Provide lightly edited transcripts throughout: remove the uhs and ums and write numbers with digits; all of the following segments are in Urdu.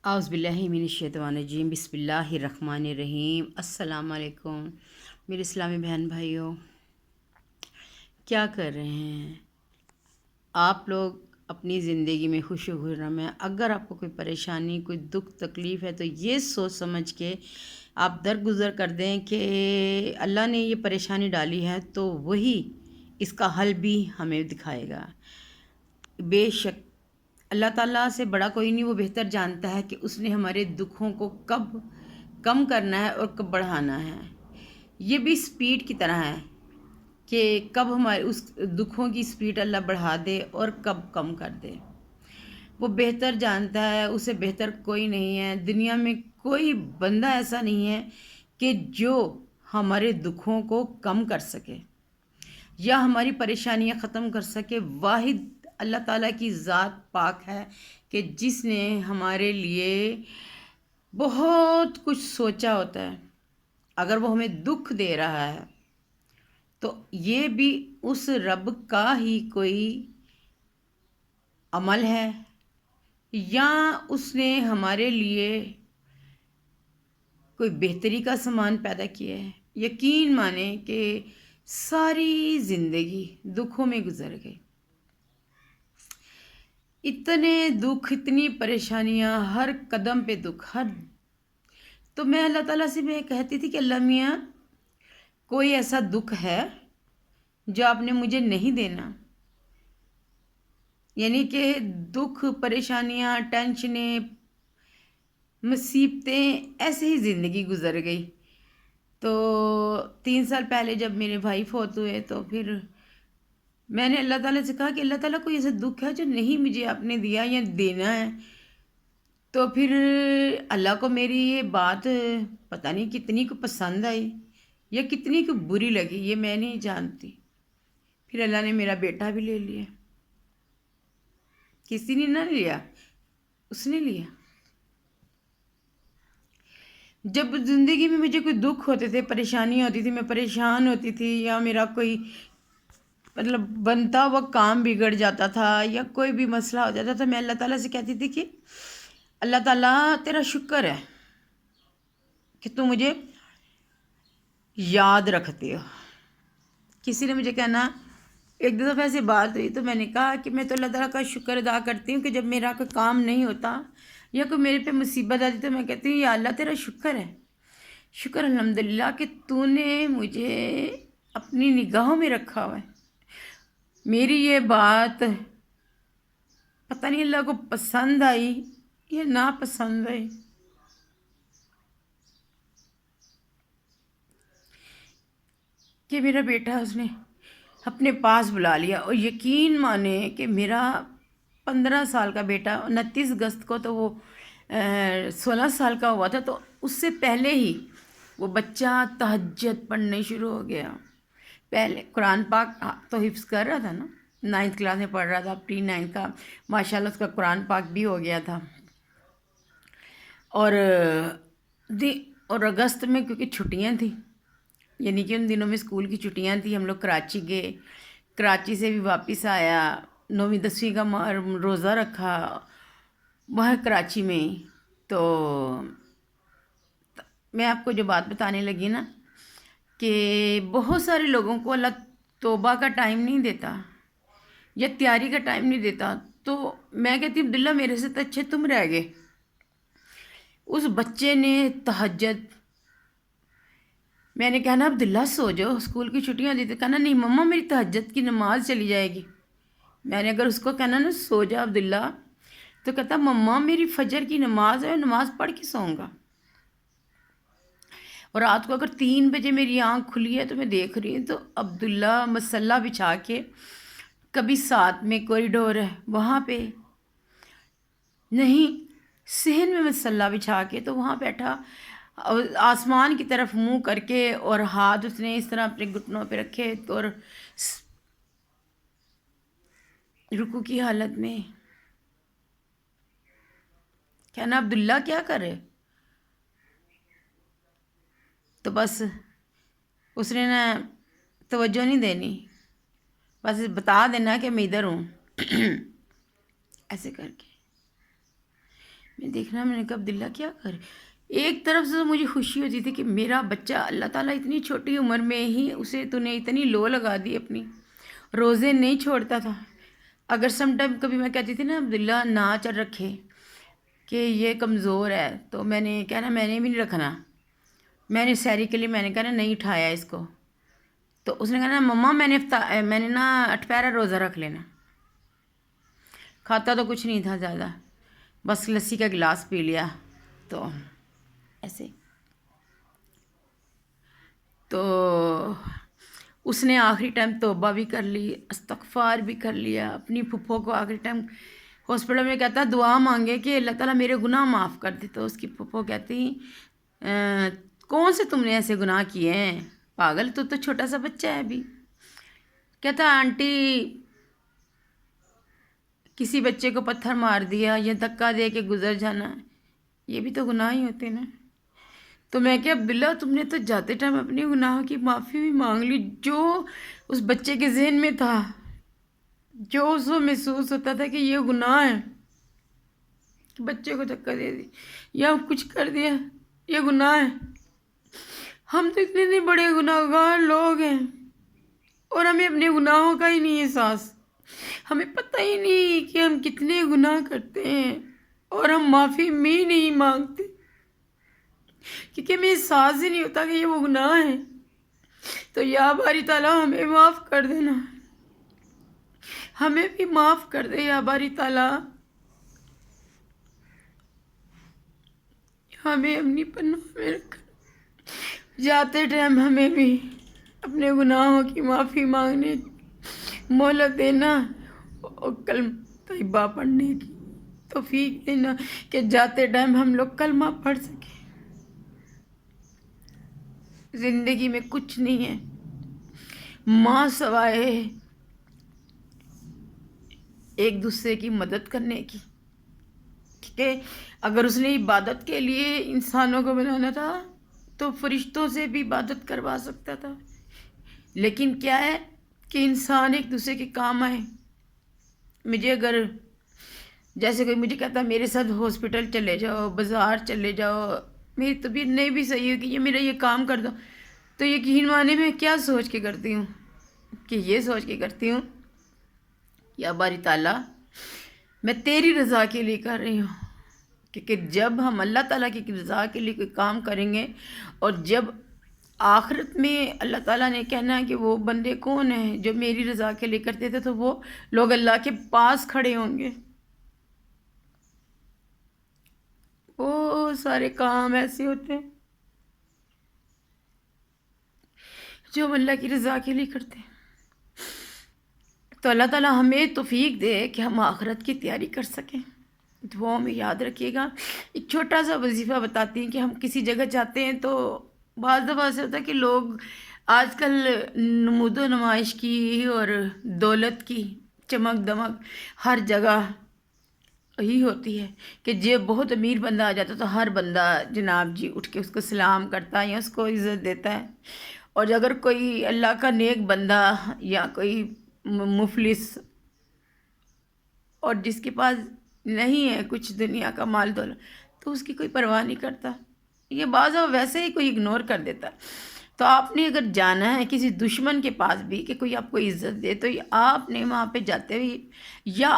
اعوذ باللہ من الشیطان الرجیم، بسم اللہ الرحمن الرحیم۔ السلام علیکم میرے اسلامی بہن بھائیوں، کیا کر رہے ہیں آپ لوگ اپنی زندگی میں؟ خوش و خرم ہیں؟ اگر آپ کو کوئی پریشانی، کوئی دکھ تکلیف ہے تو یہ سوچ سمجھ کے آپ درگزر کر دیں کہ اللہ نے یہ پریشانی ڈالی ہے تو وہی اس کا حل بھی ہمیں دکھائے گا۔ بے شک اللہ تعالیٰ سے بڑا کوئی نہیں، وہ بہتر جانتا ہے کہ اس نے ہمارے دکھوں کو کب کم کرنا ہے اور کب بڑھانا ہے۔ یہ بھی سپیڈ کی طرح ہے کہ کب ہمارے اس دکھوں کی سپیڈ اللہ بڑھا دے اور کب کم کر دے۔ وہ بہتر جانتا ہے، اسے بہتر کوئی نہیں ہے۔ دنیا میں کوئی بندہ ایسا نہیں ہے کہ جو ہمارے دکھوں کو کم کر سکے یا ہماری پریشانیاں ختم کر سکے۔ واحد اللہ تعالیٰ کی ذات پاک ہے کہ جس نے ہمارے لیے بہت کچھ سوچا ہوتا ہے۔ اگر وہ ہمیں دکھ دے رہا ہے تو یہ بھی اس رب کا ہی کوئی عمل ہے یا اس نے ہمارے لیے کوئی بہتری کا سامان پیدا کیا ہے۔ یقین مانیں کہ ساری زندگی دکھوں میں گزر گئی، اتنے دکھ، اتنی پریشانیاں، ہر قدم پہ دکھ۔ تو میں اللہ تعالیٰ سے میں کہتی تھی کہ اللہ میاں، کوئی ایسا دکھ ہے جو آپ نے مجھے نہیں دینا؟ یعنی کہ دکھ، پریشانیاں، ٹینشنیں، مصیبتیں، ایسے ہی زندگی گزر گئی۔ تو 3 سال پہلے جب میرے بھائی فوت ہوئے تو پھر میں نے اللہ تعالیٰ سے کہا کہ اللہ تعالیٰ کوئی ایسا دکھ ہے جو نہیں مجھے آپ نے دیا یا دینا ہے؟ تو پھر اللہ کو میری یہ بات پتہ نہیں کتنی کو پسند آئی یا کتنی کو بری لگی، یہ میں نہیں جانتی۔ پھر اللہ نے میرا بیٹا بھی لے لیا۔ کسی نے نہ لیا، اس نے لیا۔ جب زندگی میں مجھے کوئی دکھ ہوتے تھے، پریشانیاں ہوتی تھی، میں پریشان ہوتی تھی یا میرا کوئی بنتا ہوا کام بگڑ جاتا تھا یا کوئی بھی مسئلہ ہو جاتا تھا، میں اللہ تعالیٰ سے کہتی تھی کہ اللہ تعالیٰ تیرا شکر ہے کہ تو مجھے یاد رکھتے ہو۔ کسی نے مجھے کہنا، ایک دفعہ ایسی بات ہوئی تو میں نے کہا کہ میں تو اللہ تعالیٰ کا شکر ادا کرتی ہوں کہ جب میرا کوئی کام نہیں ہوتا یا کوئی میرے پہ مصیبت آتی تو میں کہتی ہوں یا اللہ تیرا شکر ہے، شکر الحمدللہ کہ تو نے مجھے اپنی نگاہوں میں رکھا ہوا ہے۔ میری یہ بات پتہ نہیں اللہ کو پسند آئی یا ناپسند آئی۔ کہ میرا بیٹا اس نے اپنے پاس بلا لیا، اور یقین مانے کہ میرا 15 سال کا بیٹا 29 اگست کو تو وہ 16 سال کا ہوا تھا، تو اس سے پہلے ہی وہ بچہ تہجد پڑھنے شروع ہو گیا۔ پہلے قرآن پاک تو حفظ کر رہا تھا نا، 9th کلاس میں پڑھ رہا تھا، پری 9 کا ماشاءاللہ اس کا قرآن پاک بھی ہو گیا تھا۔ اور اگست میں کیونکہ چھٹیاں تھیں، یعنی کہ ان دنوں میں اسکول کی چھٹیاں تھیں، ہم لوگ کراچی گئے، کراچی سے بھی واپس آیا، 9ویں 10ویں کا روزہ رکھا وہاں کراچی میں۔ تو میں آپ کو جو بات بتانے لگی نا کہ بہت سارے لوگوں کو اللہ توبہ کا ٹائم نہیں دیتا یا تیاری کا ٹائم نہیں دیتا، تو میں کہتی ہوں عبداللہ میرے سے تو اچھے تم رہ گئے۔ اس بچے نے تہجد، میں نے کہا نا عبداللہ سو جاؤ، اسکول کی چھٹیاں دی تو کہنا نہیں مما میری تہجد کی نماز چلی جائے گی۔ میں نے اگر اس کو کہنا نا سو جا عبداللہ تو کہتا مما میری فجر کی نماز ہے، نماز پڑھ کے سوؤں گا۔ اور رات کو اگر 3 بجے میری آنکھ کھلی ہے تو میں دیکھ رہی ہوں تو عبداللہ مصلی بچھا کے، کبھی ساتھ میں کوریڈور ہے وہاں پہ نہیں، صحن میں مصلی بچھا کے تو وہاں بیٹھا، آسمان کی طرف منہ کر کے، اور ہاتھ اس نے اس طرح اپنے گھٹنوں پہ رکھے اور رکوع کی حالت میں۔ کہنا عبداللہ کیا کرے؟ تو بس اس نے نا توجہ نہیں دینی، بس بتا دینا کہ میں ادھر ہوں ایسے کر کے۔ میں دیکھنا، میں نے کہا عبداللہ کیا کرے. ایک طرف سے تو مجھے خوشی ہوتی تھی کہ میرا بچہ، اللہ تعالیٰ اتنی چھوٹی عمر میں ہی اسے تو نے اتنی لو لگا دی، اپنی روزے نہیں چھوڑتا تھا. اگر سم ٹائم کبھی میں کہتی تھی نا عبداللہ نہ چل رکھے کہ یہ کمزور ہے، تو میں نے کہنا میں نے بھی نہیں رکھنا. میں نے سحری کے لیے میں نے کہنا نہیں اٹھایا اس کو، تو اس نے کہنا مما میں نے نا اٹھپہرا روزہ رکھ لینا. کھاتا تو کچھ نہیں تھا زیادہ، بس لسی کا گلاس پی لیا. تو ایسے تو اس نے آخری ٹائم توبہ بھی کر لی، استغفار بھی کر لیا. اپنی پھپھو کو آخری ٹائم ہاسپٹل میں کہتا دعا مانگے کہ اللہ تعالیٰ میرے گناہ معاف کر دے. تو اس کی پھپھو کہتی کون سے تم نے ایسے گناہ کیے ہیں پاگل، تو چھوٹا سا بچہ ہے ابھی. کہتا آنٹی کسی بچے کو پتھر مار دیا یا دھکا دے کے گزر جانا، یہ بھی تو گناہ ہی ہوتے نا. تو میں کہ عبداللہ تم نے تو جاتے ٹائم اپنے گناہوں کی معافی بھی مانگ لی. جو اس بچے کے ذہن میں تھا، جو اس کو محسوس ہوتا تھا کہ یہ گناہ ہے، کہ بچے کو دھکا دے دی یا کچھ کر دیا، یہ گناہ ہے. ہم تو اتنے بڑے گناہ گار لوگ ہیں اور ہمیں اپنے گناہوں کا ہی نہیں احساس. ہمیں پتہ ہی نہیں کہ ہم کتنے گناہ کرتے ہیں اور ہم معافی میں نہیں مانگتے، کیونکہ ہمیں احساس ہی نہیں ہوتا کہ یہ وہ گناہ ہے. تو یا باری تعالیٰ ہمیں معاف کر دینا، ہمیں بھی معاف کر دے یا باری تعالیٰ. ہمیں اپنی پناہ میں رکھ، جاتے ٹائم ہمیں بھی اپنے گناہوں کی معافی مانگنے مہلت دینا اور کلمہ طیبہ پڑھنے کی توفیق دینا کہ جاتے ٹائم ہم لوگ کلمہ پڑھ سکیں. زندگی میں کچھ نہیں ہے ماں سوائے ایک دوسرے کی مدد کرنے کی. کہ اگر اس نے عبادت کے لیے انسانوں کو بنانا تھا تو فرشتوں سے بھی عبادت کروا سکتا تھا. لیکن کیا ہے کہ انسان ایک دوسرے کے کام آئے. مجھے اگر جیسے کوئی مجھے کہتا میرے ساتھ ہاسپٹل چلے جاؤ، بازار چلے جاؤ، میری طبیعت نہیں بھی صحیح ہو کہ یہ میرا یہ کام کر دو، تو یقین مانے میں کیا سوچ کے کرتی ہوں کہ یہ سوچ کے کرتی ہوں یا باری تعالیٰ میں تیری رضا کے لیے کر رہی ہوں. کیونکہ جب ہم اللہ تعالیٰ کی رضا کے لیے کوئی کام کریں گے اور جب آخرت میں اللہ تعالیٰ نے کہنا ہے کہ وہ بندے کون ہیں جو میری رضا کے لیے کرتے تھے، تو وہ لوگ اللہ کے پاس کھڑے ہوں گے. وہ سارے کام ایسے ہوتے ہیں جو ہم اللہ کی رضا کے لیے کرتے ہیں. تو اللہ تعالیٰ ہمیں توفیق دے کہ ہم آخرت کی تیاری کر سکیں. دعاؤں میں یاد رکھیے گا. ایک چھوٹا سا وظیفہ بتاتی ہیں کہ ہم کسی جگہ جاتے ہیں تو بعض دفعہ سے ہوتا ہے کہ لوگ آج کل نمود و نمائش کی اور دولت کی چمک دمک ہر جگہ ہی ہوتی ہے کہ جب بہت امیر بندہ آ جاتا ہے تو ہر بندہ جناب جی اٹھ کے اس کو سلام کرتا ہے یا اس کو عزت دیتا ہے. اور اگر کوئی اللہ کا نیک بندہ یا کوئی مفلس اور جس کے پاس نہیں ہے کچھ دنیا کا مال دولت، تو اس کی کوئی پرواہ نہیں کرتا، یہ بعض ویسے ہی کوئی اگنور کر دیتا. تو آپ نے اگر جانا ہے کسی دشمن کے پاس بھی کہ کوئی آپ کو عزت دے، تو آپ نے وہاں پہ جاتے ہوئے یا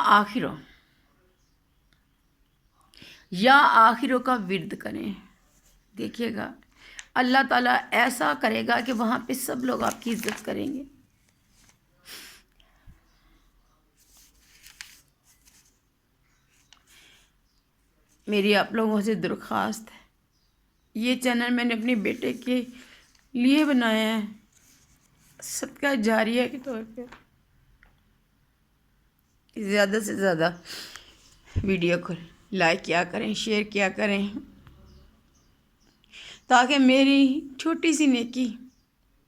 آخروں کا ورد کریں. دیکھیے گا اللہ تعالیٰ ایسا کرے گا کہ وہاں پہ سب لوگ آپ کی عزت کریں گے. میری آپ لوگوں سے درخواست ہے، یہ چینل میں نے اپنے بیٹے کے لیے بنایا ہے صدقہ جاریہ کے طور پہ. زیادہ سے زیادہ ویڈیو کو لائک کیا کریں، شیئر کیا کریں، تاکہ میری چھوٹی سی نیکی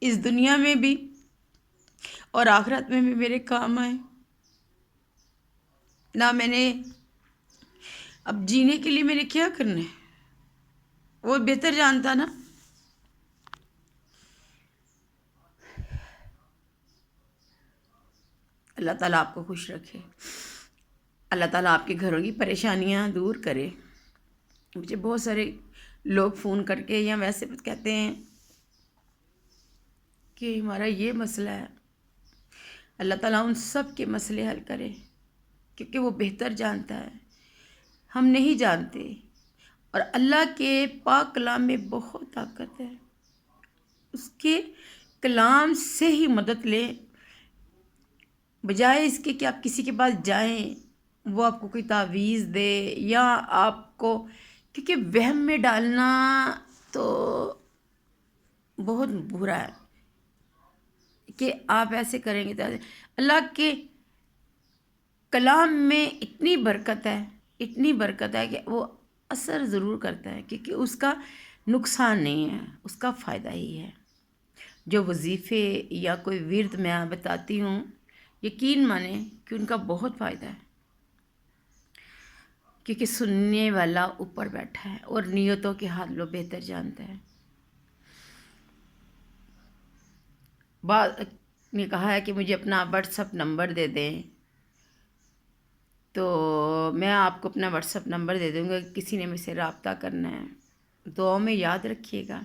اس دنیا میں بھی اور آخرت میں بھی میرے کام آئے. نہ میں نے اب جینے کے لیے میرے کیا کرنا ہے وہ بہتر جانتا نا. اللہ تعالیٰ آپ کو خوش رکھے، اللہ تعالیٰ آپ کے گھروں کی پریشانیاں دور کرے. مجھے بہت سارے لوگ فون کر کے یا ویسے کہتے ہیں کہ ہمارا یہ مسئلہ ہے. اللہ تعالیٰ ان سب کے مسئلے حل کرے، کیونکہ وہ بہتر جانتا ہے، ہم نہیں جانتے. اور اللہ کے پاک کلام میں بہت طاقت ہے، اس کے کلام سے ہی مدد لیں، بجائے اس کے کہ آپ کسی کے پاس جائیں وہ آپ کو کوئی تعویذ دے یا آپ کو، کیونکہ وہم میں ڈالنا تو بہت برا ہے کہ آپ ایسے کریں گے تو اللہ کے کلام میں اتنی برکت ہے، اتنی برکت ہے کہ وہ اثر ضرور کرتا ہے، کیونکہ اس کا نقصان نہیں ہے، اس کا فائدہ ہی ہے. جو وظیفے یا کوئی ورد میں بتاتی ہوں، یقین مانیں کہ ان کا بہت فائدہ ہے، کیونکہ سننے والا اوپر بیٹھا ہے اور نیتوں کے حال وہ بہتر جانتا ہے. بعض نے کہا ہے کہ مجھے اپنا واٹس ایپ نمبر دے دیں، تو میں آپ کو اپنا واٹس ایپ نمبر دے دوں گا، کسی نے مجھ سے رابطہ کرنا ہے. دعاؤں میں یاد رکھیے گا.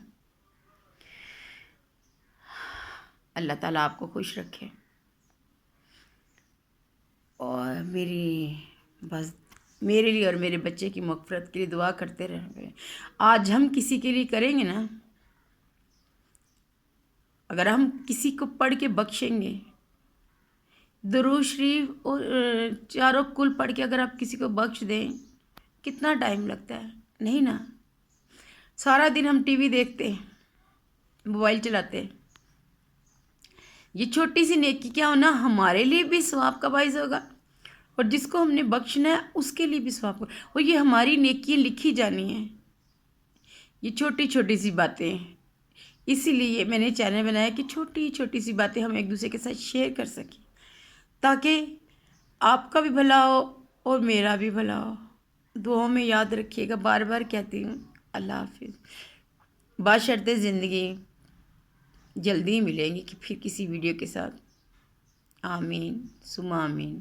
اللہ تعالیٰ آپ کو خوش رکھے. اور بس میرے لیے اور میرے بچے کی مغفرت کے لیے دعا کرتے رہیں. آج ہم کسی کے لیے کریں گے نا، اگر ہم کسی کو پڑھ کے بخشیں گے، درود شریف اور چاروں کل پڑھ کے اگر آپ کسی کو بخش دیں، کتنا ٹائم لگتا ہے؟ نہیں نا. سارا دن ہم ٹی وی دیکھتے ہیں، موبائل چلاتے ہیں. یہ چھوٹی سی نیکی کیا ہونا ہمارے لیے بھی ثواب کا باعث ہوگا، اور جس کو ہم نے بخشنا ہے اس کے لیے بھی ثواب کا، اور یہ ہماری نیکیاں لکھی جانی ہیں. یہ چھوٹی چھوٹی سی باتیں ہیں، اسی لیے میں نے چینل بنایا کہ چھوٹی چھوٹی سی باتیں ہم ایک دوسرے کے ساتھ شیئر کر سکیں، تاکہ آپ کا بھی بھلا ہو اور میرا بھی بھلا ہو. دعاؤں میں یاد رکھیے گا، بار بار کہتی ہوں. اللہ حافظ. باشرط زندگی جلدی ہی ملیں گی کہ پھر کسی ویڈیو کے ساتھ. آمین ثم آمین.